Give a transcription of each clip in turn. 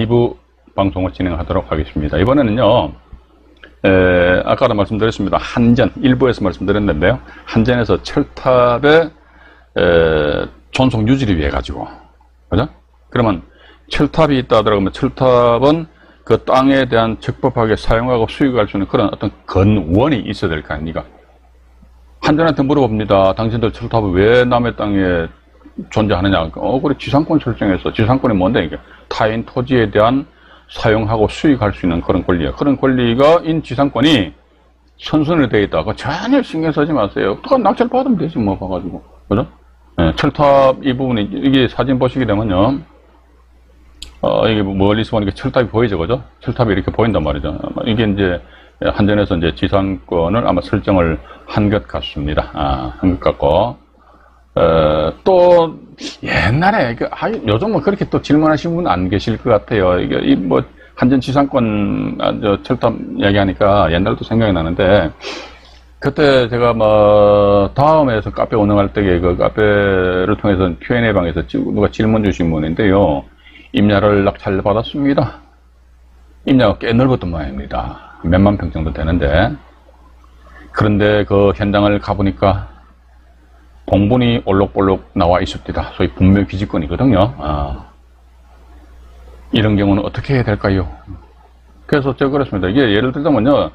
2부 방송을 진행하도록 하겠습니다. 이번에는요, 아까도 말씀드렸습니다. 한전, 1부에서 말씀드렸는데요. 한전에서 철탑의 존속 유지를 위해 가지고, 그죠? 그러면 철탑이 있다 하더라도 철탑은 그 땅에 대한 적법하게 사용하고 수익할 수 있는 그런 어떤 건원이 있어야 될 거 아닙니까? 한전한테 물어봅니다. 당신들 철탑을 왜 남의 땅에 존재하느냐? 그래, 지상권 설정해서, 지상권이 뭔데, 이게? 타인 토지에 대한 사용하고 수익할 수 있는 그런 권리야. 그런 권리가 인 지상권이 선순으로 되어 있다. 전혀 신경 쓰지 마세요. 또 낙찰 받으면 되지, 뭐, 봐가지고. 그죠? 네, 철탑 이 부분이, 이게 사진 보시게 되면요. 이게 멀리서 보니까 철탑이 보이죠, 그죠? 철탑이 이렇게 보인단 말이죠. 이게 이제, 한전에서 이제 지상권을 아마 설정을 한 것 같습니다. 한 것 같고. 또, 옛날에, 요즘은 그렇게 또 질문하시는 분 안 계실 것 같아요. 이게, 한전 지상권, 철탑 얘기하니까 옛날도 생각이 나는데, 그때 제가 다음에서 카페 운영할 때에 그 카페를 통해서 Q&A 방에서 누가 질문 주신 분인데요. 임야를 낙찰받았습니다. 임야가 꽤 넓었던 모양입니다. 몇만 평 정도 되는데. 그런데 그 현장을 가보니까 봉분이 올록볼록 나와 있습니다. 소위 분묘기지권이거든요. 이런 경우는 어떻게 해야 될까요? 그래서 제가 그랬습니다. 이게 예를 들자면요,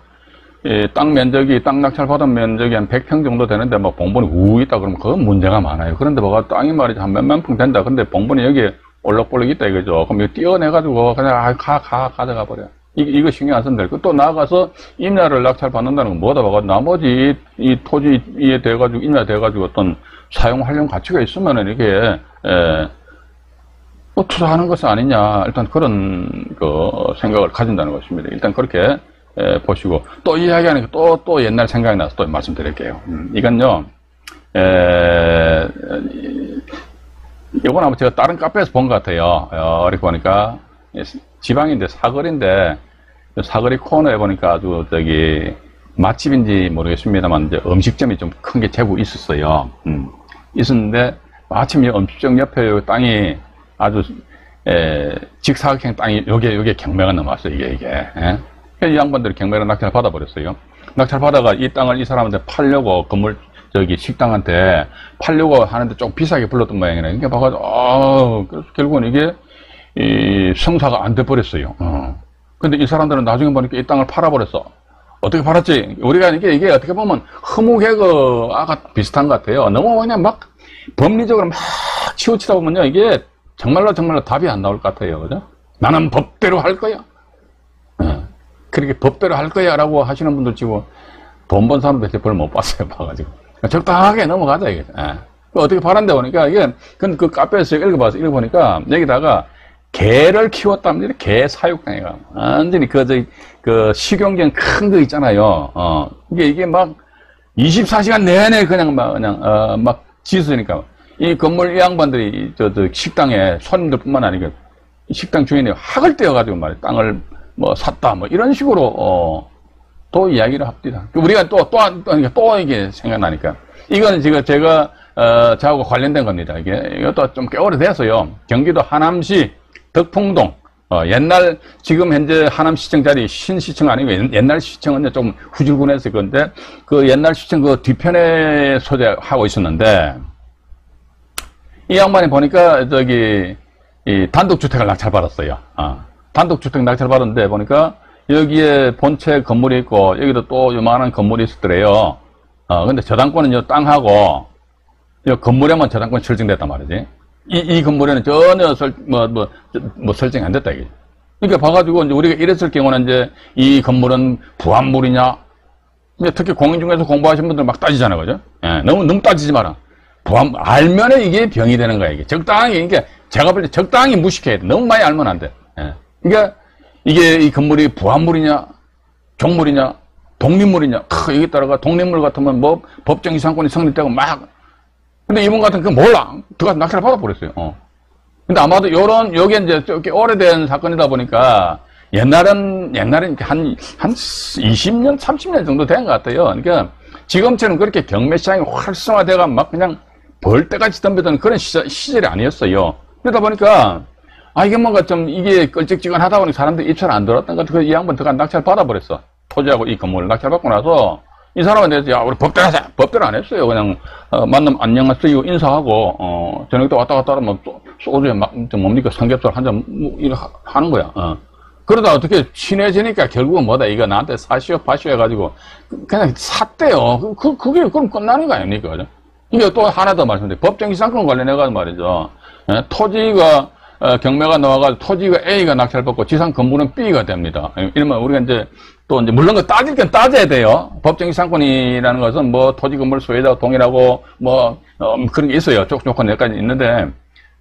땅 면적이, 땅 낙찰 받은 면적이 한 100평 정도 되는데, 봉분이 우 있다 그러면 그건 문제가 많아요. 그런데 땅이 말이죠, 한 몇만 평 된다. 근데 봉분이 여기에 올록볼록 있다 이거죠. 그럼 이거 띄어내가지고 그냥 가져가 버려. 이거 신경 안 쓰면 될 거. 또 나아가서 임야를 낙찰 받는다는 건 뭐다 봐가 나머지 이 토지에 대해가지고 임야 돼가지고 어떤 사용 활용 가치가 있으면은 이게 투자하는 것은 아니냐. 일단 그런 생각을 가진다는 것입니다. 일단 그렇게 보시고 또 이야기하니까 또 옛날 생각이 나서 또 말씀드릴게요. 이건요. 이건 아마 제가 다른 카페에서 본 것 같아요. 이렇게 보니까 지방인데 사거리인데 사거리 코너에 보니까 아주 맛집인지 모르겠습니다만 이제 음식점이 좀 큰 게 제법 있었어요. 있었는데 마침 이 음식점 옆에 땅이 아주 직사각형 땅이 요게 경매가 넘어왔어요. 이게. 이 양반들이 경매로 낙찰 받아버렸어요. 낙찰 받아가 이 땅을 이 사람한테 팔려고 식당한테 팔려고 하는데 좀 비싸게 불렀던 모양이네. 이게 봐가지고, 그래서 결국은 이게, 성사가 안 돼버렸어요. 근데 이 사람들은 나중에 보니까 이 땅을 팔아버렸어. 어떻게 팔았지? 우리가 이게 어떻게 보면 허무개그가 비슷한 것 같아요. 너무 그냥 법리적으로 치우치다 보면요. 이게 정말로 답이 안 나올 것 같아요. 그죠? 나는 법대로 할 거야. 그렇게 법대로 할 거야 라고 하시는 분들 치고 돈 번 사람들 별로 못 봤어요. 봐가지고. 적당하게 넘어가자, 이게. 어떻게 팔았는데 보니까, 이게, 그 카페에서 읽어보니까, 여기다가, 개를 키웠답니다. 개 사육당해가. 완전히 식용견 큰 거 있잖아요. 이게 24시간 내내 그냥 지으니까, 이 건물 이 양반들이, 식당에 손님들 뿐만 아니고, 식당 주인이 학을 떼어가지고 땅을 샀다, 이런 식으로, 또 이야기를 합니다. 우리가 또 이게 생각나니까. 이거는 지금 제가, 저하고 관련된 겁니다. 이것도 좀 꽤 오래돼서요. 경기도 하남시 덕풍동, 옛날, 지금 현재 하남시청 자리 신시청 아니고 옛날 시청은 좀 후줄근해서 그건데, 그 옛날 시청 그 뒤편에 소재하고 있었는데, 이 양반이 보니까 이 단독주택을 낙찰받았어요. 단독주택 낙찰받았는데 보니까, 여기에 본체 건물이 있고, 여기도 또 요만한 건물이 있었더래요. 근데 저당권은 땅하고, 건물에만 저당권이 설정됐단 말이지. 이 건물에는 전혀 설정이 안 됐다, 이게. 그러니까 봐가지고, 이제 우리가 이랬을 경우는 이제, 이 건물은 부합물이냐? 특히 공인중개사 공부하신 분들 막 따지잖아요, 그죠? 너무 따지지 마라. 알면은 이게 병이 되는 거야, 이게. 적당히, 그러니까 제가 볼 때 적당히 무식해야 돼. 너무 많이 알면 안 돼. 그러니까, 이 건물이 부합물이냐, 종물이냐, 독립물이냐, 여기 따라가 독립물 같으면 법정 이상권이 성립되고 근데 이분 같은 거 몰라. 들어가서 낙찰을 받아버렸어요. 근데 아마도 요게 이제 꽤 오래된 사건이다 보니까, 옛날엔 한 20년, 30년 정도 된 것 같아요. 그러니까, 지금처럼 그렇게 경매시장이 활성화돼가 그냥 벌떼같이 덤비던 그런 시절이 아니었어요. 그러다 보니까, 이게 뭔가 좀, 이게 끌찍지근하다 보니 사람들이 입찰 안 들어왔던 것 같아. 이 양반 들어간 낙찰 받아버렸어. 토지하고 이 건물을 낙찰 받고 나서, 이 사람은 대해서, 야, 우리 법대로 하자. 법대로 안 했어요. 그냥, 만나면 안녕하세요. 인사하고, 저녁 때 왔다 갔다 하면 또, 소주에 막, 뭡니까, 삼겹살 한 잔, 이렇게 하는 거야. 그러다 어떻게 친해지니까 결국은 뭐다. 이거 나한테 사시오, 파시오 해가지고, 그냥 샀대요. 그게 그럼 끝나는 거 아닙니까? 그죠? 이게 또 하나 더 말씀드려요. 법정기상권 관련해가지고 말이죠. 토지가, 경매가 나와가지고 토지가 A가 낙찰받고 지상 건물은 B가 됩니다. 이러면 우리가 이제 또 이제 물론 그 따질 건 따져야 돼요. 법정기상권이라는 것은 뭐 토지 건물 소유자와 동일하고 뭐, 그런 게 있어요. 조건 몇 가지 있는데.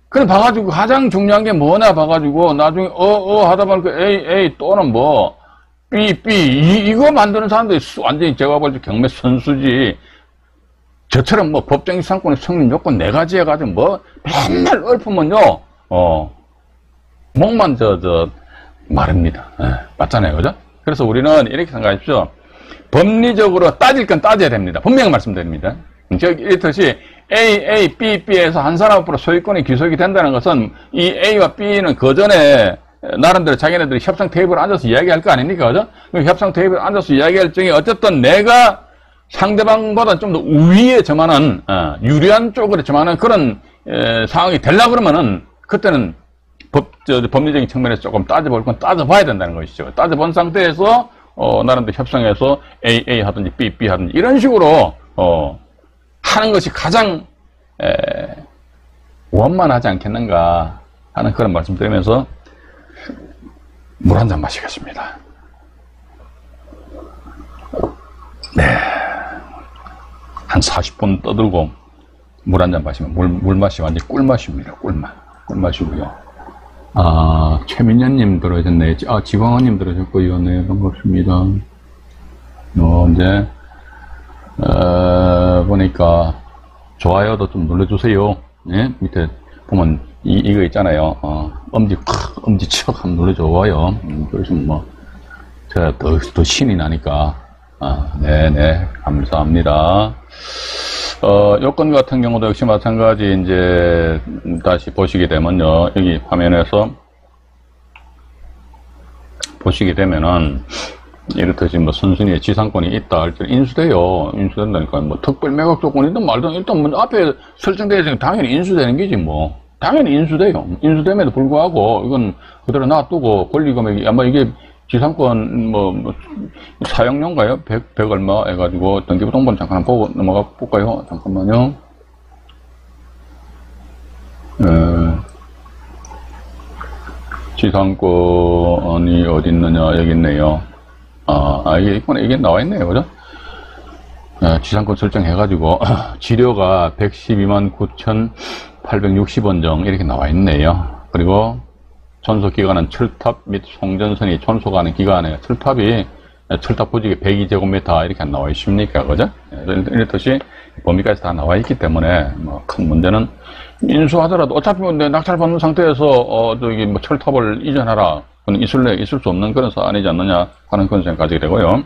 그래 봐가지고 가장 중요한 게 뭐냐 봐가지고 나중에 하다 보니까 A 또는 뭐 B 이거 만드는 사람들이 완전히 제가 볼 때 경매 선수지. 저처럼 뭐 법정기상권의 성립 요건 4가지 해가지고 뭐 맨날 읊으면요, 목만 마릅니다. 맞잖아요. 그죠? 그래서 우리는 이렇게 생각하십시오. 법리적으로 따질 건 따져야 됩니다. 분명히 말씀드립니다. 이렇듯이 A, B에서 한 사람 앞으로 소유권이 귀속이 된다는 것은 이 A와 B는 그 전에 나름대로 자기네들이 협상 테이블에 앉아서 이야기할 거 아닙니까? 그죠? 협상 테이블에 앉아서 이야기할 적에 어쨌든 내가 상대방보다 좀 더 우위에 점하는, 유리한 쪽으로 점하는 그런, 상황이 되려고 그러면은, 그때는 법리적인 측면에서 조금 따져볼 건 따져봐야 된다는 것이죠. 따져본 상태에서, 나름대로 협상해서 A 하든지 B 하든지 이런 식으로, 하는 것이 가장, 원만하지 않겠는가 하는 그런 말씀 드리면서, 물 한 잔 마시겠습니다. 네. 한 40분 떠들고 물 한 잔 마시면 물맛이 완전 꿀맛입니다. 꿀맛이고요. 최민현님 들어오셨네요. 지광원님 들어오셨고요. 네, 반갑습니다. 이제 보니까 좋아요도 좀 눌러주세요. 네? 밑에 보면 이거 있잖아요. 엄지척 한번 눌러줘요. 그래서 뭐 제가 더 신이 나니까. 네네, 감사합니다. 요건 같은 경우도 역시 마찬가지, 이제, 다시 보시게 되면요. 여기 화면에서 보시게 되면은, 이렇듯이 뭐 순순히 지상권이 있다 할 때 인수된다니까. 뭐 특별 매각 조건이든 말든 일단 뭐 앞에 설정되어 있으니까 당연히 인수되는 거지 뭐. 당연히 인수돼요. 인수됨에도 불구하고 이건 그대로 놔두고 권리금액이 아마 이게 지상권, 사용료인가요? 100 얼마 해가지고, 등기부 동본 잠깐 보고 넘어가 볼까요? 잠깐만요. 지상권이 어디 있느냐, 여기 있네요. 이게 나와 있네요. 그죠? 지상권 설정해가지고, 지료가 112만 9,860원 정, 이렇게 나와 있네요. 그리고, 존속기간은 철탑 및 송전선이 존속하는 기간에 철탑 부지가 102제곱미터 이렇게 안 나와 있습니까? 그죠? 이렇듯이 범위까지 다 나와 있기 때문에 뭐 큰 문제는 인수하더라도 어차피 내 낙찰 받는 상태에서 뭐 철탑을 이전하라. 그건 있을 수 없는 그런 사안이지 않느냐 하는 그런 생각 가지게 되고요.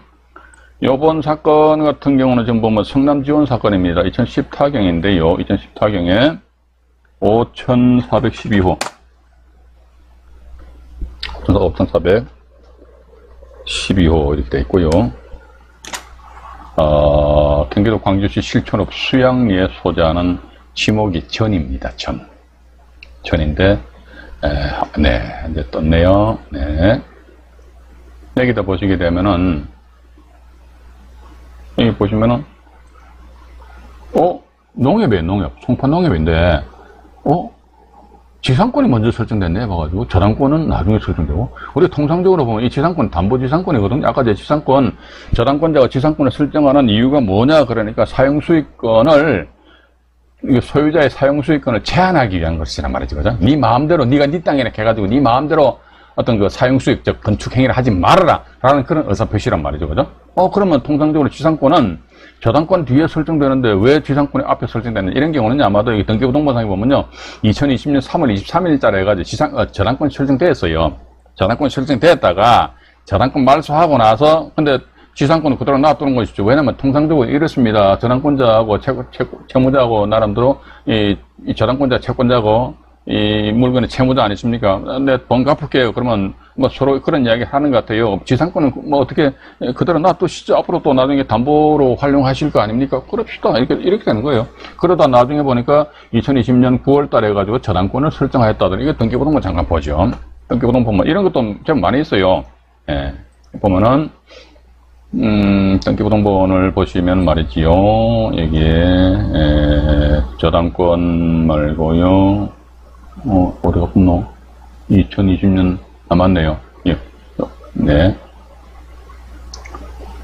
요번 사건 같은 경우는 지금 보면 성남 지원 사건입니다. 2010타경인데요. 2010타경에 5412호. 5412호 이렇게 되어 있고요. 경기도 광주시 실촌읍 수양리에 소재하는 지목이 전입니다. 전인데, 네, 이제 떴네요. 네. 여기다 보시게 되면은, 여기 보시면은, 농협이에요, 농협. 송파 농협인데, 지상권이 먼저 설정됐네 봐가지고 저당권은 나중에 설정되고 우리 통상적으로 보면 이 지상권 담보지상권이거든요. 아까 제 지상권 저당권자가 지상권을 설정하는 이유가 뭐냐 그러니까 사용수익권을 소유자의 사용수익권을 제한하기 위한 것이란 말이지 그죠? 네 마음대로 네가 네 땅이나 해가지고 네 마음대로 어떤 그 사용수익 즉 건축 행위를 하지 말아라 라는 그런 의사표시란 말이죠 그죠? 그러면 통상적으로 지상권은 저당권 뒤에 설정되는데 왜 지상권이 앞에 설정되는 이런 경우는 아마도 여기 등기부 동본상에 보면요 2020년 3월 23일자로 해가지고 저당권이 설정되었어요. 저당권이 설정되었다가 저당권 말소하고 나서 근데 지상권은 그대로 놔두는 것이죠. 왜냐면 통상적으로 이렇습니다. 저당권자하고 채무자하고 나름대로 이 저당권자 채권자하고 이 물건의 채무자 아니십니까? 내 돈 갚을게요. 그러면 뭐 서로 그런 이야기 하는 것 같아요. 지상권은 뭐 어떻게 그대로 놔두시죠. 앞으로 또 나중에 담보로 활용하실 거 아닙니까? 그럽시다. 이렇게 되는 거예요. 그러다 나중에 보니까 2020년 9월 달에 해가지고 저당권을 설정하였다더니 이게 등기부등본 잠깐 보죠. 등기부등본 보면 이런 것도 좀 많이 있어요. 예. 보면은, 등기부등본을 보시면 말이지요. 여기에, 저당권 말고요. 어디가 없노? 2020년, 맞네요. 예. 네.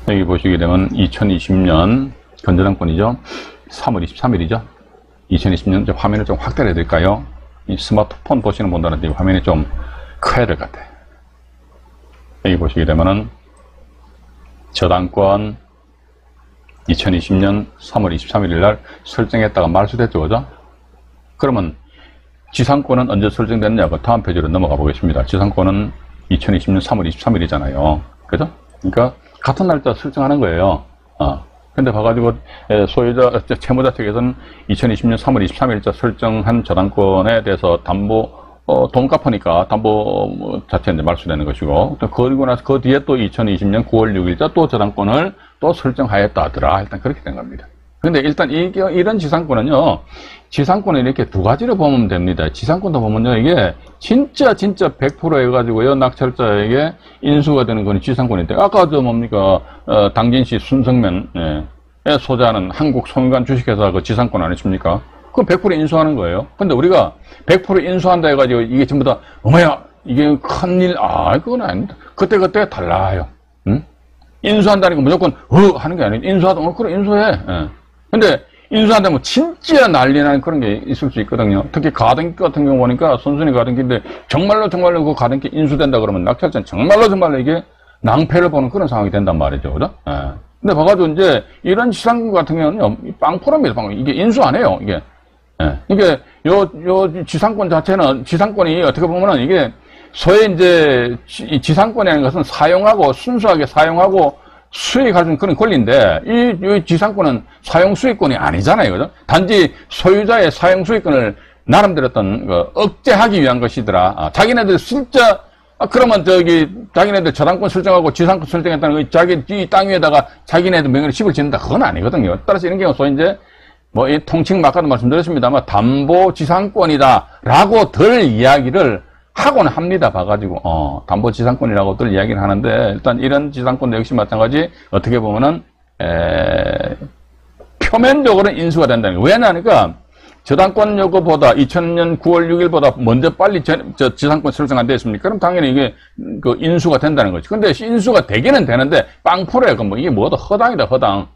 여기 보시게 되면 2020년 건저당권이죠. 3월 23일이죠. 2020년 화면을 좀 확대를 해드릴까요? 이 스마트폰 보시는 분들은 화면이 좀 커야 될 것 같아요. 여기 보시게 되면은 저당권 2020년 3월 23일 날 설정했다가 말소됐죠, 그죠? 그러면 지상권은 언제 설정됐냐? 그 다음 페이지로 넘어가 보겠습니다. 지상권은 2020년 3월 23일이잖아요. 그죠? 그러니까 같은 날짜 설정하는 거예요. 근데 봐가지고 소유자, 채무자 측에서는 2020년 3월 23일자 설정한 저당권에 대해서 담보 돈 갚으니까 담보 자체 이제 말소되는 것이고, 또 그리고 나서 그 뒤에 또 2020년 9월 6일자 또 저당권을 또 설정하였다 하더라. 일단 그렇게 된 겁니다. 근데 일단 이런 지상권은요, 지상권은 이렇게 두 가지로 보면 됩니다. 지상권도 보면요, 이게 진짜 100% 해가지고요, 낙찰자에게 인수가 되는 건 지상권인데, 아까 저 뭡니까, 당진시 순성면, 소재하는 한국 송유관 주식회사 그 지상권 아니십니까? 그건 100% 인수하는 거예요. 근데 우리가 100% 인수한다 해가지고 이게 전부 다, 어머야, 이게 큰일, 그건 아닙니다. 그때 달라요. 응? 인수한다니까 무조건, 하는 게 아니에요. 인수하다, 그래, 인수해. 근데 인수한다면 진짜 난리 나는 그런 게 있을 수 있거든요. 특히 가등기 같은 경우 보니까 선순위 가등기인데 정말로 그 가등기 인수된다 그러면 낙찰자는 정말로 이게 낭패를 보는 그런 상황이 된단 말이죠. 그죠? 근데 봐가지고 이제 이런 지상권 같은 경우는요, 빵프로입니다. 이게 인수 안 해요. 이게 요 지상권 자체는, 지상권이 어떻게 보면은 이게 소위 이제 지상권이라는 것은 사용하고 순수하게 사용하고 수익하는 그런 권리인데, 이 지상권은 사용 수익권이 아니잖아요. 그죠? 단지 소유자의 사용 수익권을 나름대로 어떤 억제하기 위한 것이더라. 자기네들 진짜, 그러면 자기네들 저당권 설정하고 지상권 설정했다는 거, 이 땅 위에다가 자기네들 명의를 집을 짓는다. 그건 아니거든요. 따라서 이런 경우 소위 이제, 이 통칭 아까도 말씀드렸습니다만, 담보 지상권이다라고 들 이야기를 하고는 합니다. 봐가지고 담보 지상권이라고들 이야기를 하는데, 일단 이런 지상권도 역시 마찬가지 어떻게 보면은 표면적으로는 인수가 된다는 거예요. 왜냐하니까 저당권 요구보다 2000년 9월 6일보다 먼저 빨리 지상권 설정 안 됐습니까? 그럼 당연히 이게 그 인수가 된다는 거지. 근데 인수가 되기는 되는데 빵프로예요. 그럼 이게 뭐다 허당이다, 허당.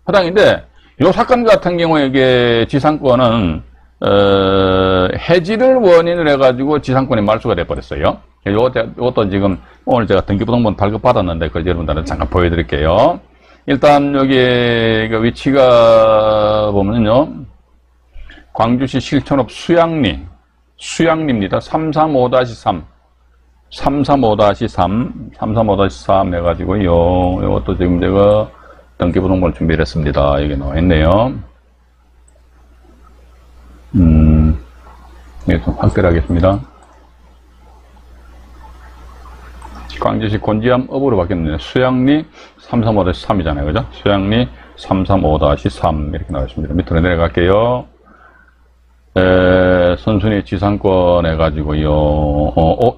허당인데 요 사건 같은 경우에 이게 지상권은 해지를 원인으로 해가지고 지상권이 말소가 돼버렸어요. 요것도 지금 오늘 제가 등기부등본 발급받았는데, 그 여러분들한테 잠깐 보여드릴게요. 일단 여기 그 위치가 보면요, 광주시 실천업 수양리입니다. 335-3 해가지고요. 요것도 지금 제가 등기부등본 준비를 했습니다. 여기 나와 있네요. 네, 좀 확대를 하겠습니다. 광주시 곤지암 업으로 바뀌었네요. 수양리 335-3이잖아요. 그죠? 수양리 335-3 이렇게 나와 있습니다. 밑으로 내려갈게요. 선순위 지상권 해가지고요.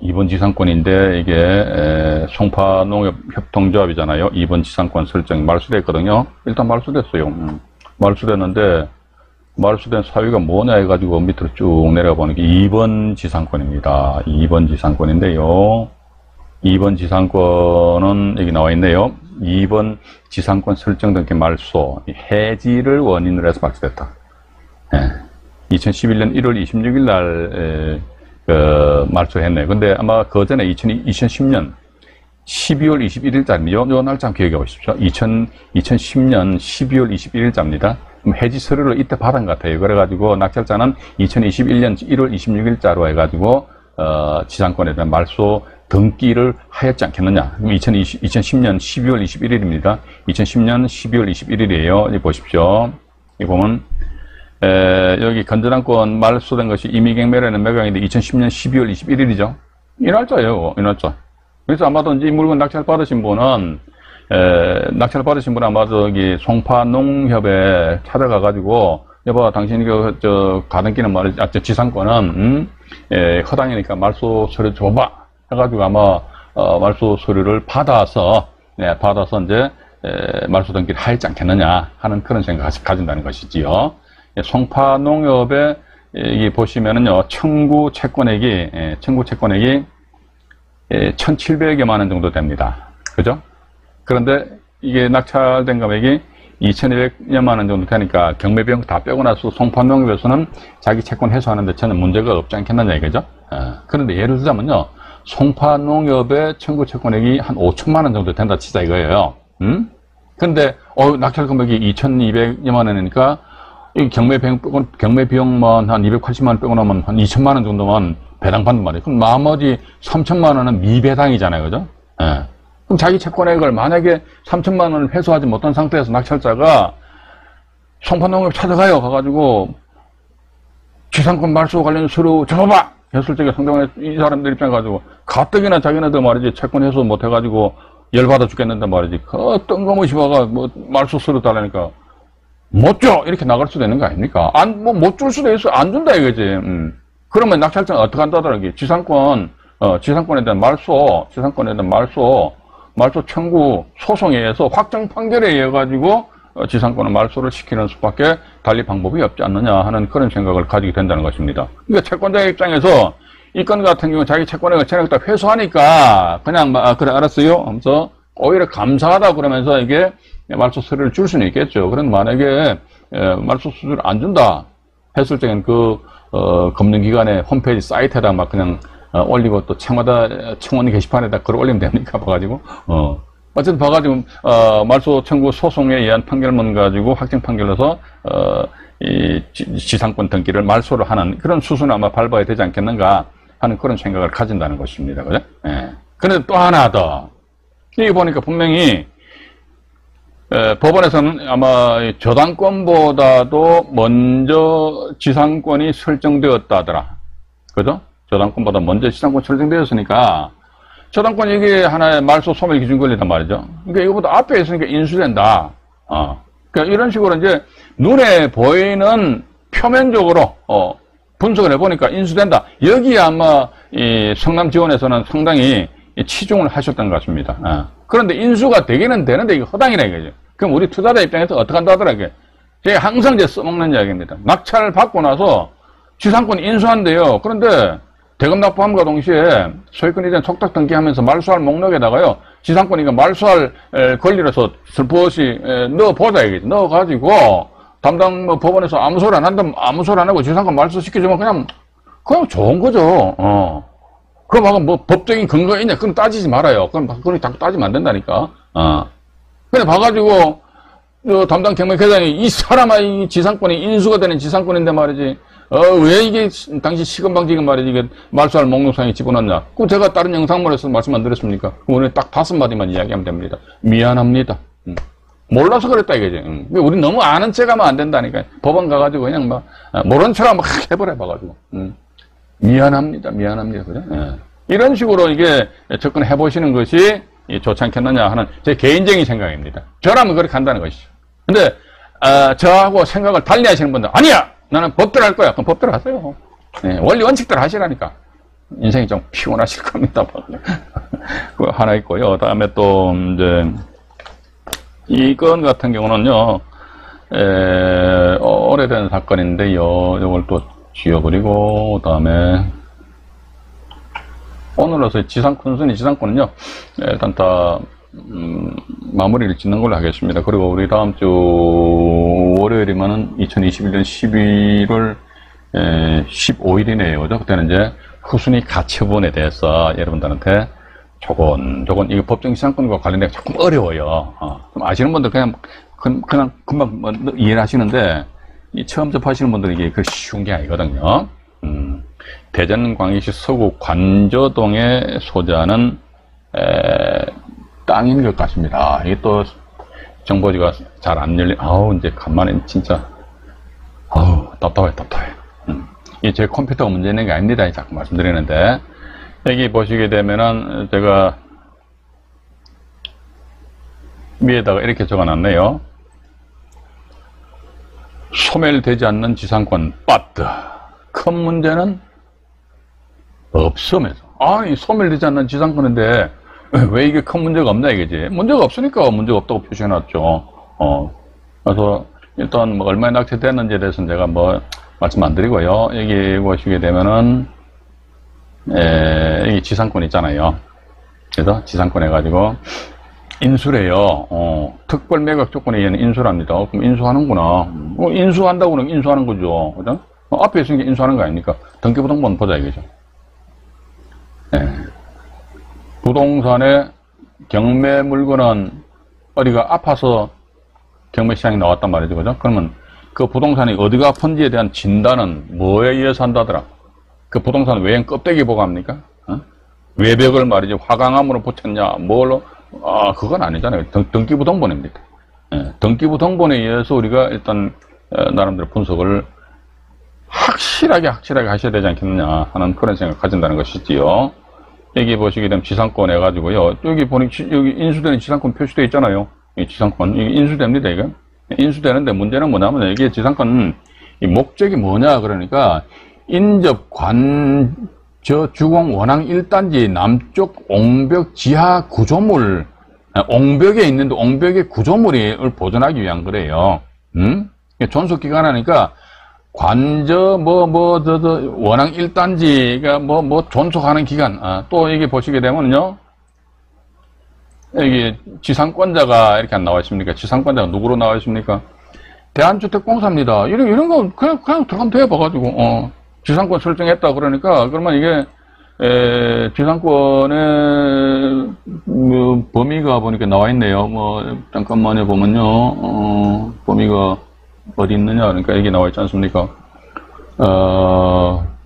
2번 지상권인데, 이게, 송파농협협동조합이잖아요. 2번 지상권 설정이 말소됐거든요. 일단 말소됐어요. 말소됐는데, 말소된 사유가 뭐냐 해가지고 밑으로 쭉 내려가 보니까 2번 지상권입니다. 2번 지상권인데요. 2번 지상권은 여기 나와 있네요. 2번 지상권 설정 등기 말소, 해지를 원인으로 해서 말소됐다. 2011년 1월 26일 날 말소했네요. 근데 아마 그 전에 2010년 12월 21일자입니다. 요 날짜 기억해 보십시오. 2010년 12월 21일자입니다. 해지 서류를 이때 받은 것 같아요. 그래가지고 낙찰자는 2021년 1월 26일자로 해가지고 지상권에 대한 말소 등기를 하였지 않겠느냐. 2010년 12월 21일입니다. 2010년 12월 21일이에요. 여기 보십시오. 여기 보면 여기 건전항권 말소된 것이 임의경매라는 매각인데 2010년 12월 21일이죠. 이 날짜예요, 이 날짜. 그래서 아마도 이제 이 물건 낙찰 받으신 분은, 아마도 여기 송파농협에 찾아가가지고, 여보, 당신이 가등기는 말이지, 지상권은, 허당이니까 말소 서류 줘봐. 해가지고 아마, 말소 서류를 받아서 이제, 말소 등기를 하지 않겠느냐 하는 그런 생각을 가진다는 것이지요. 송파농협에, 여기 보시면은요, 청구 채권액이 1,700여만 원 정도 됩니다. 그죠? 그런데 이게 낙찰된 금액이 2,200여만 원 정도 되니까 경매비용 다 빼고 나서 송파농협에서는 자기 채권 해소하는데 전혀 문제가 없지 않겠느냐 이거죠. 그런데 예를 들자면요, 송파농협의 청구 채권액이 한 5천만 원 정도 된다 치자 이거예요. 근데 낙찰 금액이 2,200여만 원이니까 이 경매비용만 한 280만 원 빼고 나면 한 2천만 원 정도만 배당받는 말이에요. 그럼 나머지 3천만 원은 미배당이잖아요. 그죠? 예. 그럼 자기 채권액을 만약에 3천만 원을 회수하지 못한 상태에서 낙찰자가 송파농협 찾아가요. 가가지고 지상권 말소 관련 서류 줘봐! 했을 적에 상대방의 이 사람들 입장에 가지고 가뜩이나 자기네들 말이지 채권 해소 못 해가지고 열받아 죽겠는데 말이지. 뜬금없이 와가 뭐 말소 서류 달라니까 못 줘! 이렇게 나갈 수도 있는 거 아닙니까? 못 줄 수도 있어. 안 준다 이거지. 그러면 낙찰자는 어떻게 한다더라, 이게. 지상권에 대한 말소 청구 소송에 의해서 확정 판결에 의해 가지고 지상권의 말소를 시키는 수밖에 달리 방법이 없지 않느냐 하는 그런 생각을 가지게 된다는 것입니다. 그러니까 채권자의 입장에서 이 건 같은 경우 자기 채권액을 전액 다 회수하니까 그냥 그래 알았어요 하면서 오히려 감사하다 그러면서 이게 말소 서류를 줄 수는 있겠죠. 그런데 만약에 말소 서류를 안 준다 했을 때는 금융기관의 홈페이지 사이트에다 막 그냥 올리고 또 청원 게시판에다 글 올리면 됩니까? 봐가지고 어쨌든 봐가지고 말소 청구 소송에 의한 판결문 가지고 확정 판결로서 이 지상권 등기를 말소를 하는 그런 수순을 아마 밟아야 되지 않겠는가 하는 그런 생각을 가진다는 것입니다. 그죠? 예. 그런데 또 하나 더. 이게 보니까 분명히 법원에서는 아마 저당권보다도 먼저 지상권이 설정되었다 하더라. 그죠? 저당권보다 먼저 지상권이 설정되었으니까 저당권 이게 하나의 말소 소멸 기준 권리단 말이죠. 그러니까 이거보다 앞에 있으니까 인수된다. 그러니까 이런 식으로 이제 눈에 보이는 표면적으로 분석을 해보니까 인수된다. 여기에 아마 이 성남지원에서는 상당히 치중을 하셨던 것 같습니다. 그런데 인수가 되기는 되는데 이거 허당이라 이거죠. 그럼 우리 투자자 입장에서 어떻게 한다 하더라고요. 제가 항상 써먹는 이야기입니다. 낙찰을 받고 나서 지상권 인수한대요. 그런데 대금 납부함과 동시에 소유권 이전 촉탁 등기하면서 말소할 목록에다가요, 지상권이니까 말소할 권리로서 슬퍼시 넣어보자 이거지. 넣어가지고 담당 법원에서 아무 소리 안 한다면 아무 소리 안 하고 지상권 말소시켜주면 그냥 좋은 거죠. 그럼 뭐 법적인 근거가 있냐? 그건 따지지 말아요. 그럼 자꾸 따지면 안 된다니까. 근데 봐가지고 담당 경매회장이 이 사람아 이 지상권이 인수가 되는 지상권인데 말이지. 왜 이게 당시 시건방지게 말이지 이게 말소할 목록상에 집어넣냐? 그럼 제가 다른 영상물에서 말씀 안 드렸습니까? 오늘 딱 5마디만 이야기하면 됩니다. 미안합니다. 몰라서 그랬다 이거지. 우리 너무 아는 척 하면 안 된다니까. 법원 가가지고 그냥 막 모른 척 막 해버려 봐가지고. 미안합니다. 그죠? 이런 식으로 이게 접근해 보시는 것이 좋지 않겠느냐 하는 제 개인적인 생각입니다. 저라면 그렇게 한다는 것이죠. 근데 저하고 생각을 달리 하시는 분들 아니야! 나는 법대로 할 거야. 그럼 법대로 하세요. 원리 원칙대로 하시라니까. 인생이 좀 피곤하실 겁니다. 그거 하나 있고요. 다음에 또 이제 이 건 같은 경우는요, 오래된 사건인데요. 이걸 또 지워버리고, 다음에 오늘로서 순순히 지상권은요, 일단 다 마무리를 짓는 걸로 하겠습니다. 그리고 우리 다음 주 월요일이면은 2021년 11월 15일이네요. 그때는 이제 후순위 가처분에 대해서 여러분들한테 조금 이거 법정 지상권과 관련해 조금 어려워요. 좀 아시는 분들 그냥 금방 이해하시는데 처음 접하시는 분들은 이게 그 쉬운 게 아니거든요. 대전 광역시 서구 관저동에 소재하는 땅인 것 같습니다. 이게 또 정보지가 잘 안 열리. 이제 간만에 진짜 답답해. 이게 제 컴퓨터가 문제 있는 게 아닙니다. 자꾸 말씀드리는데, 여기 보시게 되면은, 제가, 위에다가 이렇게 적어 놨네요. 소멸되지 않는 지상권, 빠뜨. 큰 문제는 없으면서. 아니, 소멸되지 않는 지상권인데, 왜 이게 큰 문제가 없나, 이거지. 문제가 없으니까 문제가 없다고 표시해놨죠. 그래서, 일단, 뭐, 얼마나 낙찰됐는지에 대해서는 제가 뭐, 말씀 안 드리고요. 여기 보시게 되면은, 여기 지상권 있잖아요. 그래서 지상권 해가지고, 인수래요. 특별 매각 조건에 의한 인수랍니다. 그럼 인수하는구나. 인수한다고는 인수하는 거죠. 그죠? 앞에 있으니까 인수하는 거 아닙니까? 등기부등본 보자, 이거죠. 부동산의 경매 물건은 어디가 아파서 경매 시장에 나왔단 말이죠. 그죠? 그러면 그 부동산이 어디가 아픈지에 대한 진단은 뭐에 의해서 한다더라? 그 부동산 외엔 껍데기 보고 합니까? 외벽을 말이죠. 화강암으로 붙였냐, 뭘로? 그건 아니잖아요. 등기부등본입니다. 등기부등본에 의해서 우리가 일단, 나름대로 분석을 확실하게 하셔야 되지 않겠느냐 하는 그런 생각을 가진다는 것이지요. 여기 보시게 되면 지상권 해가지고요. 여기 여기 인수되는 지상권 표시되어 있잖아요. 이 지상권. 이게 인수됩니다, 이거. 인수되는데 문제는 뭐냐면, 이게 지상권, 이 목적이 뭐냐, 그러니까, 인접 주공 원앙 1단지 남쪽 옹벽 지하 구조물, 옹벽에 있는데 옹벽의 구조물을 보존하기 위한 거래요. 존속기간 하니까, 원앙 1단지가 존속하는 기간, 또 이게 보시게 되면요. 여기 지상권자가 이렇게 안 나와 있습니까? 지상권자가 누구로 나와 있습니까? 대한주택공사입니다. 이런 거 그냥 들어가면 돼요, 봐가지고. 지상권 설정했다 그러니까, 그러면 이게, 지상권의, 범위가 보니까 나와 있네요. 잠깐만요, 보면요. 범위가 어디 있느냐. 그러니까 여기 나와 있지 않습니까?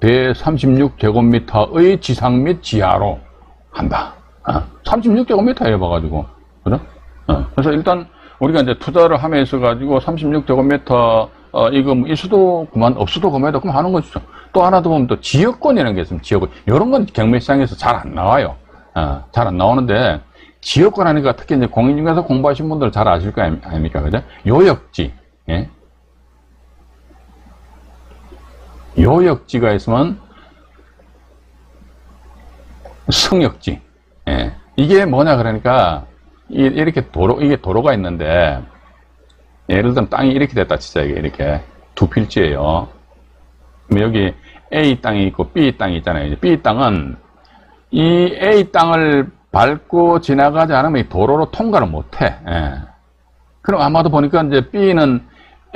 136제곱미터의 지상 및 지하로 한다. 36제곱미터에 봐가지고. 그죠? 그래서 일단, 우리가 이제 투자를 하면서 가지고 36제곱미터, 이거 있어도 그만, 없어도 그만이다. 그럼 하는 거죠. 또 하나 더 보면 또 지역권이라는 게 있으면 지역권. 이런 건 경매시장에서 잘 안 나와요. 잘 안 나오는데, 지역권 하니까 특히 이제 공인중개사 공부하신 분들 잘 아실 거 아닙니까? 그죠? 요역지. 예? 요역지가 있으면 성역지. 예. 이게 뭐냐 그러니까 이게 도로가 있는데 예를 들면 땅이 이렇게 됐다 치자. 이렇게 두 필지예요. 여기 A 땅이 있고 B 땅이 있잖아요. B 땅은 이 A 땅을 밟고 지나가지 않으면 이 도로로 통과를 못해. 예. 그럼 아마도 보니까 이제 B는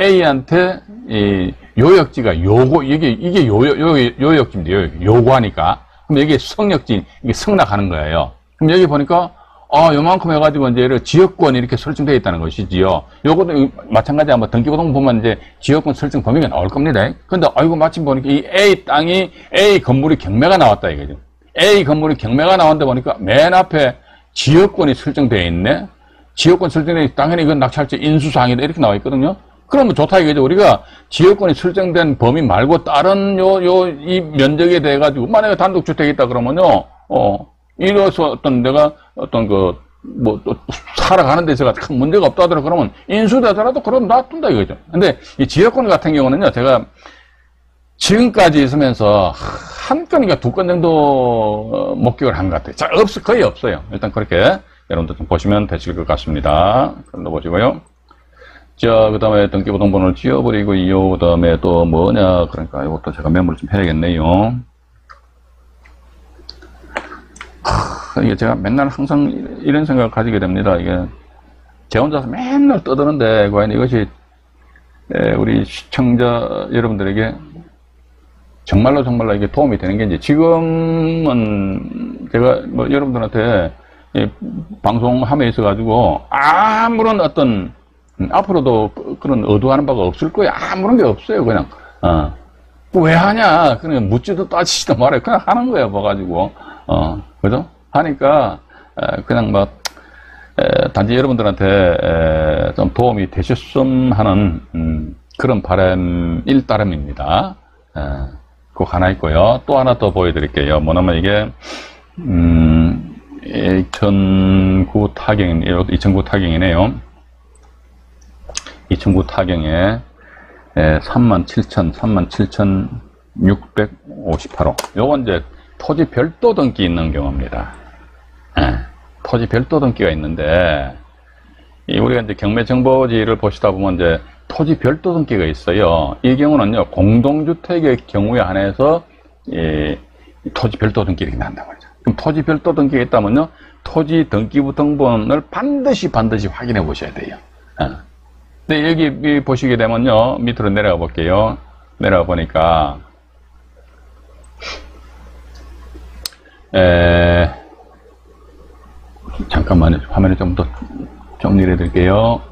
A한테 이 요역지가 이게 요역지인데 요구하니까. 그럼 여기 성역지, 이게 성락하는 거예요. 그럼 여기 보니까, 요만큼 해가지고 이제 지역권이 이렇게 설정되어 있다는 것이지요. 요것도 마찬가지야. 등기부등본 보면 이제 지역권 설정 범위가 나올 겁니다. 근데, 마침 보니까 이 A 땅이, A 건물이 경매가 나왔다 이거죠. A 건물이 경매가 나왔는데 보니까 맨 앞에 지역권이 설정되어 있네. 지역권 설정되어 당연히 이건 낙찰자 인수사항이다. 이렇게 나와 있거든요. 그러면 좋다 이거죠. 우리가 지역권이 설정된 범위 말고 다른 이 면적에 대해 가지고 만약에 단독주택이 있다 그러면요, 이래서 내가 또 살아가는 데 있어가 큰 문제가 없다 하더라도 그러면 인수되더라도 그럼 놔둔다 이거죠. 근데 이 지역권 같은 경우는요, 제가 지금까지 있으면서 한 건인가 두 건 정도 목격을 한 것 같아요. 자, 거의 없어요. 일단 그렇게 여러분들 좀 보시면 되실 것 같습니다. 그럼 보시고요. 자, 그 다음에 등기부등본을 지워버리고요. 그 다음에 또 뭐냐. 그러니까 이것도 제가 메모를 좀 해야겠네요. 이게 제가 맨날 항상 이런 생각을 가지게 됩니다. 이게 제 혼자서 맨날 떠드는데, 과연 이것이 우리 시청자 여러분들에게 정말로 이게 도움이 되는 게 이제 지금은 제가 여러분들한테 방송함에 있어가지고 아무런 앞으로도 그런 의도하는 바가 없을 거예요. 아무런 게 없어요, 그냥. 왜 하냐? 그냥 묻지도 따지지도 말아요. 그냥 하는 거예요, 봐가지고. 그죠? 하니까, 그냥 단지 여러분들한테 좀 도움이 되셨음 하는, 그런 바람일 따름입니다. 그거 하나 있고요. 또 하나 더 보여드릴게요. 뭐냐면 이게 2009 타경이네요. 2009 타경에 37,658호. 요건 이제 토지 별도 등기 있는 경우입니다. 토지 별도 등기가 있는데, 우리가 이제 경매정보지를 보시다 보면 이제 토지 별도 등기가 있어요. 이 경우는요, 공동주택의 경우에 한해서 토지 별도 등기 이렇게 난단 말이죠. 그럼 토지 별도 등기가 있다면요, 토지 등기부 등본을 반드시 확인해 보셔야 돼요. 근데 여기 보시게 되면요, 밑으로 내려가 볼게요. 내려가 보니까, 잠깐만요. 화면을 좀 더 정리를 해드릴게요.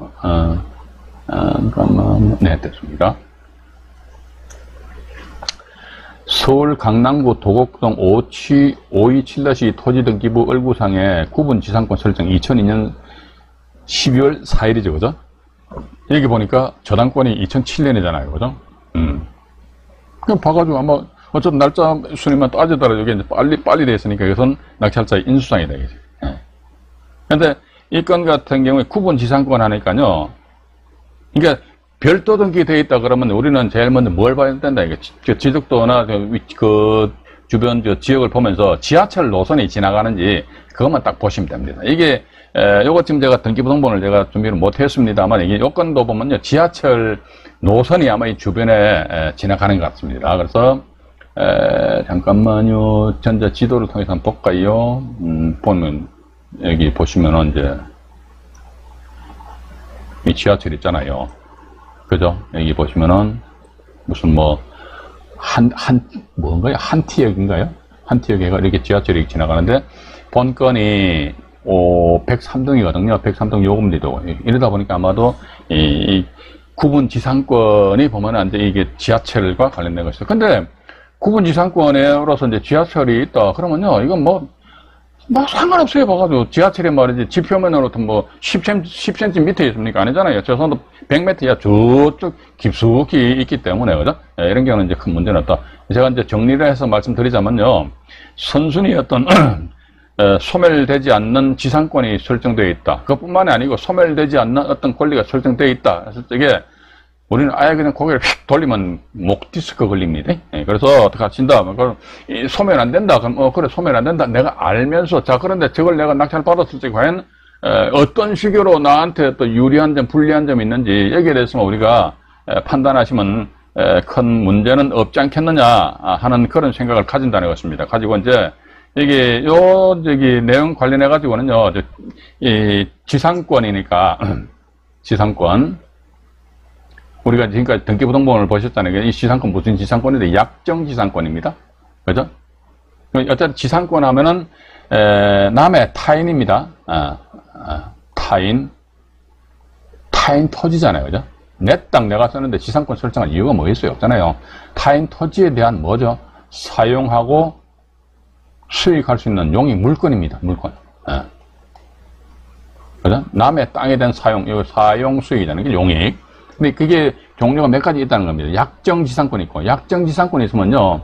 잠깐만. 네, 됐습니다. 서울 강남구 도곡동 527-2 토지등기부 을구상의 구분 지상권 설정 2002년 12월 4일이죠, 그죠? 여기 보니까 저당권이 2007년이잖아요, 그죠? 그냥 봐가지고 아마 어쨌든 날짜 순위만 따지더라도 이게 이제 빨리 돼 있으니까 이것은 낙찰자의 인수상이 되겠죠. 근데 이 건 같은 경우에 구분 지상권 하니까요. 그러니까 별도 등기 되어 있다 그러면 우리는 제일 먼저 뭘 봐야 된다. 이게 지적도나 그 주변 지역을 보면서 지하철 노선이 지나가는지 그것만 딱 보시면 됩니다. 이게 요거 지금 제가 등기부 등본을 제가 준비를 못 했습니다만 이게 요건도 보면요. 지하철 노선이 아마 이 주변에 지나가는 것 같습니다. 그래서 잠깐만요. 전자 지도를 통해서 한번 볼까요? 보면 여기 보시면은 이제 이 지하철 있잖아요. 그죠? 여기 보시면은 무슨 뭐 뭔가요? 한티역인가요? 한티역에 이렇게 지하철이 지나가는데 본건이 103동이거든요. 103동 요금리도 이러다 보니까 아마도 이 구분 지상권이 보면은 이제 이게 지하철과 관련된 것이죠. 근데 구분 지상권으로서 이제 지하철이 있다 그러면요, 이건 뭐 상관없어요. 봐가지고 지하철에 말이지 지표면으로 뭐 10cm 밑에 있습니까? 아니잖아요. 저 손도 100m야 저쪽 깊숙이 있기 때문에, 그죠? 이런 경우는 이제 큰 문제는 없다. 제가 이제 정리를 해서 말씀드리자면요, 선순위 어떤 소멸되지 않는 지상권이 설정되어 있다. 그것뿐만이 아니고 소멸되지 않는 어떤 권리가 설정되어 있다. 그래서 이게 우리는 아예 그냥 고개를 휙 돌리면 목 디스크 걸립니다. 그래서 어떻게 하신다? 소멸 안 된다. 그럼 그래 소멸 안 된다. 내가 알면서 자 그런데 저걸 내가 낙찰 받았을 때 과연 어떤 식으로 나한테 또 유리한 점, 불리한 점이 있는지 여기에 대해서 우리가 판단하시면 큰 문제는 없지 않겠느냐 하는 그런 생각을 가진다는 것입니다. 가지고 이제 이게 저기 내용 관련해 가지고는요, 이 지상권이니까 지상권. 우리가 지금까지 등기부 등본을 보셨잖아요. 이 지상권 무슨 지상권인데 약정 지상권입니다. 그죠? 어쨌든 지상권 하면은 남의 타인입니다. 타인 토지잖아요. 그죠? 내 땅 내가 썼는데 지상권 설정할 이유가 뭐 있어요? 없잖아요. 타인 토지에 대한 뭐죠? 사용하고 수익할 수 있는 용익 물건입니다. 물건. 그죠? 남의 땅에 대한 사용, 이거 사용 수익이라는 게 용익. 근데 그게 종류가 몇 가지 있다는 겁니다. 약정지상권이 있고, 약정지상권이 있으면요,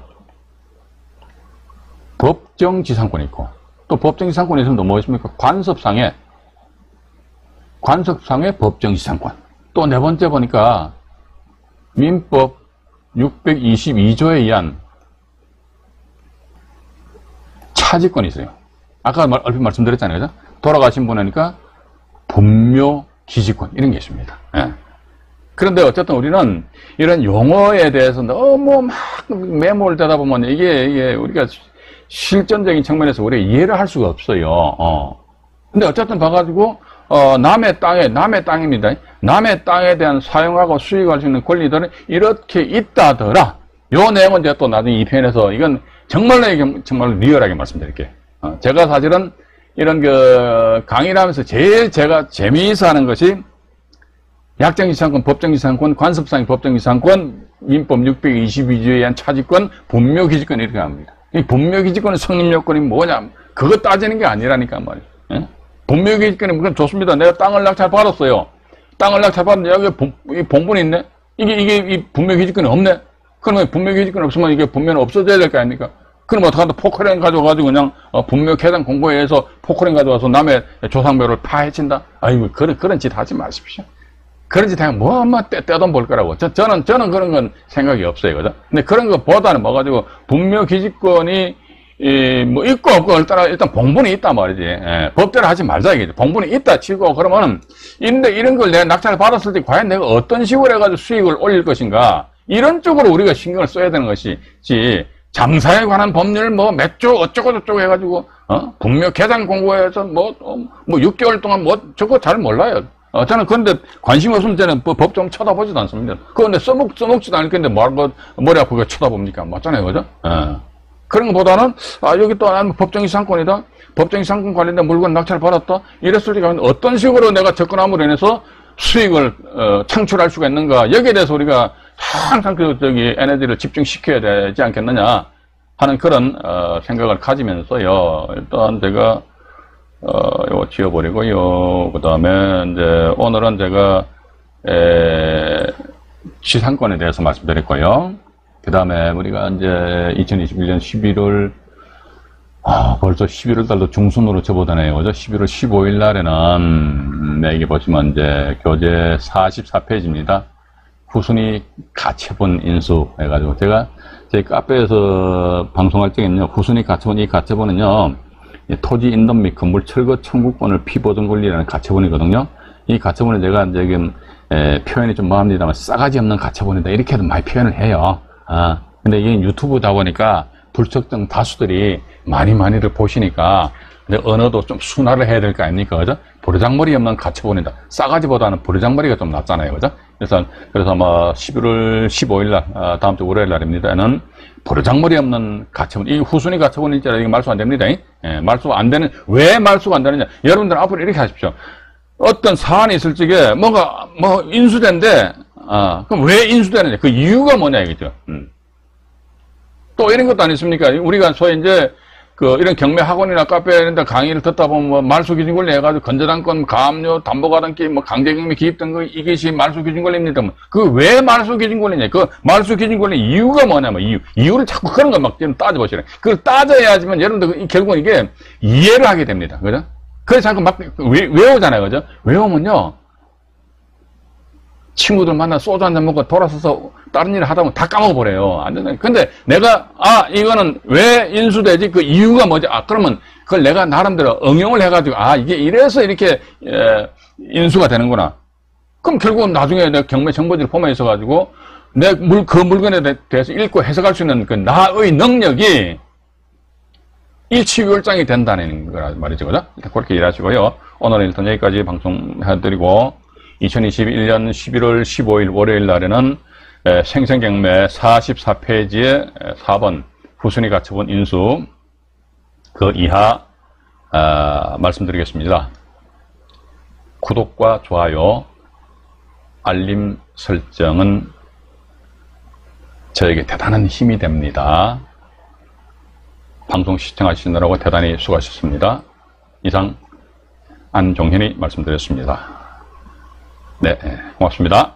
법정지상권이 있고, 또 법정지상권이 있으면 또 뭐 있습니까? 관습상의 법정지상권. 또 네 번째 보니까 민법 622조에 의한 차지권이 있어요. 아까 얼핏 말씀드렸잖아요. 그죠? 돌아가신 분이니까 분묘기지권 이런 게 있습니다. 그런데 어쨌든 우리는 이런 용어에 대해서 너무 막 매몰되다 보면 이게 우리가 실전적인 측면에서 우리가 이해를 할 수가 없어요. 근데 어쨌든 봐가지고, 남의 땅입니다. 남의 땅에 대한 사용하고 수익할 수 있는 권리들은 이렇게 있다더라. 요 내용은 제가 또 나중에 이 편에서 이건 정말로 리얼하게 말씀드릴게요. 제가 사실은 이런 강의를 하면서 제일 제가 재미있어 하는 것이 약정지상권, 법정지상권, 관습상의 법정지상권, 민법 622조에 의한 차지권, 분묘기지권 이렇게 합니다. 이 분묘기지권의 성립요건이 뭐냐? 그거 따지는 게 아니라니까 말이에요. 분묘기지권이 그건 좋습니다. 내가 땅을 낙찰받았어요. 땅을 낙찰받았는데 여기 봉분이 있네? 이게 이 분묘기지권이 없네? 그러면 분묘기지권이 없으면 이게 분묘는 없어져야 될 거 아닙니까? 그럼 어떡한다? 포크레인 가져가지고 그냥, 분묘계단 공고에 의해서 포크레인 가져와서 남의 조상묘를 파헤친다? 아이고, 그런 짓 하지 마십시오. 그런 짓 하면 뭐, 떼돈 벌 거라고. 저는 그런 건 생각이 없어요. 그죠? 근데 그런 것보다는 뭐 가지고, 분묘기지권이, 뭐, 있고 없고, 일단 봉분이 있단 말이지. 예, 법대로 하지 말자, 이게. 봉분이 있다 치고, 그러면은, 이런 걸 내가 낙찰을 받았을 때 과연 내가 어떤 식으로 해가지고 수익을 올릴 것인가. 이런 쪽으로 우리가 신경을 써야 되는 것이지, 장사에 관한 법률 몇 조 어쩌고저쩌고 해가지고 분묘 계산 공고해서 6개월 동안 저거 잘 몰라요. 저는 그런데 관심 없으면 저는 법 좀 쳐다보지도 않습니다. 그런데 써먹지도 않을 건데 머리 아프게 쳐다봅니까? 맞잖아요, 그죠? 그런 것보다는 여기 또 법정이상권이다. 법정이상권 관련된 물건 낙찰을 받았다. 이랬을 때 어떤 식으로 내가 접근함으로 인해서 수익을 창출할 수가 있는가. 여기에 대해서 우리가 항상 에너지를 집중시켜야 되지 않겠느냐 하는 그런 생각을 가지면서요. 일단 제가 이거 지워버리고요. 그 다음에 이제 오늘은 제가 지상권에 대해서 말씀드렸고요. 그 다음에 우리가 이제 2021년 11월 벌써 11월 달도 중순으로 접어드네요. 그죠? 11월 15일 날에는, 이게 보시면 이제 교재 44페이지입니다. 후순위 가처분 인수 해가지고, 제가 제 카페에서 방송할 적에는요, 후순위 가처분, 이 가처분은요, 토지 인도 및 건물 철거 청구권을 피보존 권리라는 가처분이거든요. 이 가처분은 제가 지금, 표현이 좀 뭐합니다만, 싸가지 없는 가처분이다. 이렇게도 많이 표현을 해요. 근데 이게 유튜브다 보니까, 불특정 다수들이 많이들 보시니까 언어도 좀 순화를 해야 될 거 아닙니까? 그죠? 버르장머리 없는 가처분이다. 싸가지보다는 버르장머리가 좀 낫잖아요. 그죠? 그래서 11월 15일 날, 다음 주 월요일 날입니다는 버르장머리 없는 가처분. 이 후순위 가처분인지 이게 말수 안 됩니다. 말수가 안 되는, 왜 말수가 안 되느냐? 여러분들은 앞으로 이렇게 하십시오. 어떤 사안이 있을 적에 인수된데, 그럼 왜 인수되느냐? 그 이유가 뭐냐, 이거죠. 또 이런 것도 아니습니까? 우리가 소위 이제 이런 경매 학원이나 카페 이런 데 강의를 듣다 보면 말소 기준 권리 해가지고 건저당권, 가압류, 담보가등기, 강제경매 기입된 거 이것이 말소 기준 권리입니다. 그 왜 말소 기준 권리냐? 그 말소 기준 권리 이유가 뭐냐면 이유를 자꾸 그런 걸 막 따져보시래. 그걸 따져야지만 여러분들 결국은 이게 이해를 하게 됩니다. 그죠? 그래서 자꾸 막 외우잖아요. 그죠? 외우면요. 친구들 만나 소주 한잔 먹고 돌아서서 다른 일을 하다 보면 다 까먹어버려요. 안 되네. 근데 내가, 이거는 왜 인수되지? 그 이유가 뭐지? 그러면 그걸 내가 나름대로 응용을 해가지고, 이게 이래서 이렇게, 인수가 되는구나. 그럼 결국은 나중에 내가 경매 정보지를 포함해 있어가지고, 그 물건에 대해서 읽고 해석할 수 있는 그 나의 능력이 일치월장이 된다는 거라 말이죠. 그죠? 그렇게 일하시고요. 오늘은 일단 여기까지 방송해드리고, 2021년 11월 15일 월요일 날에는 생생경매 44페이지에 4번 후순위 가처분 인수 그 이하 말씀드리겠습니다. 구독과 좋아요, 알림 설정은 저에게 대단한 힘이 됩니다. 방송 시청하시느라고 대단히 수고하셨습니다. 이상 안종현이 말씀드렸습니다. 네, 고맙습니다.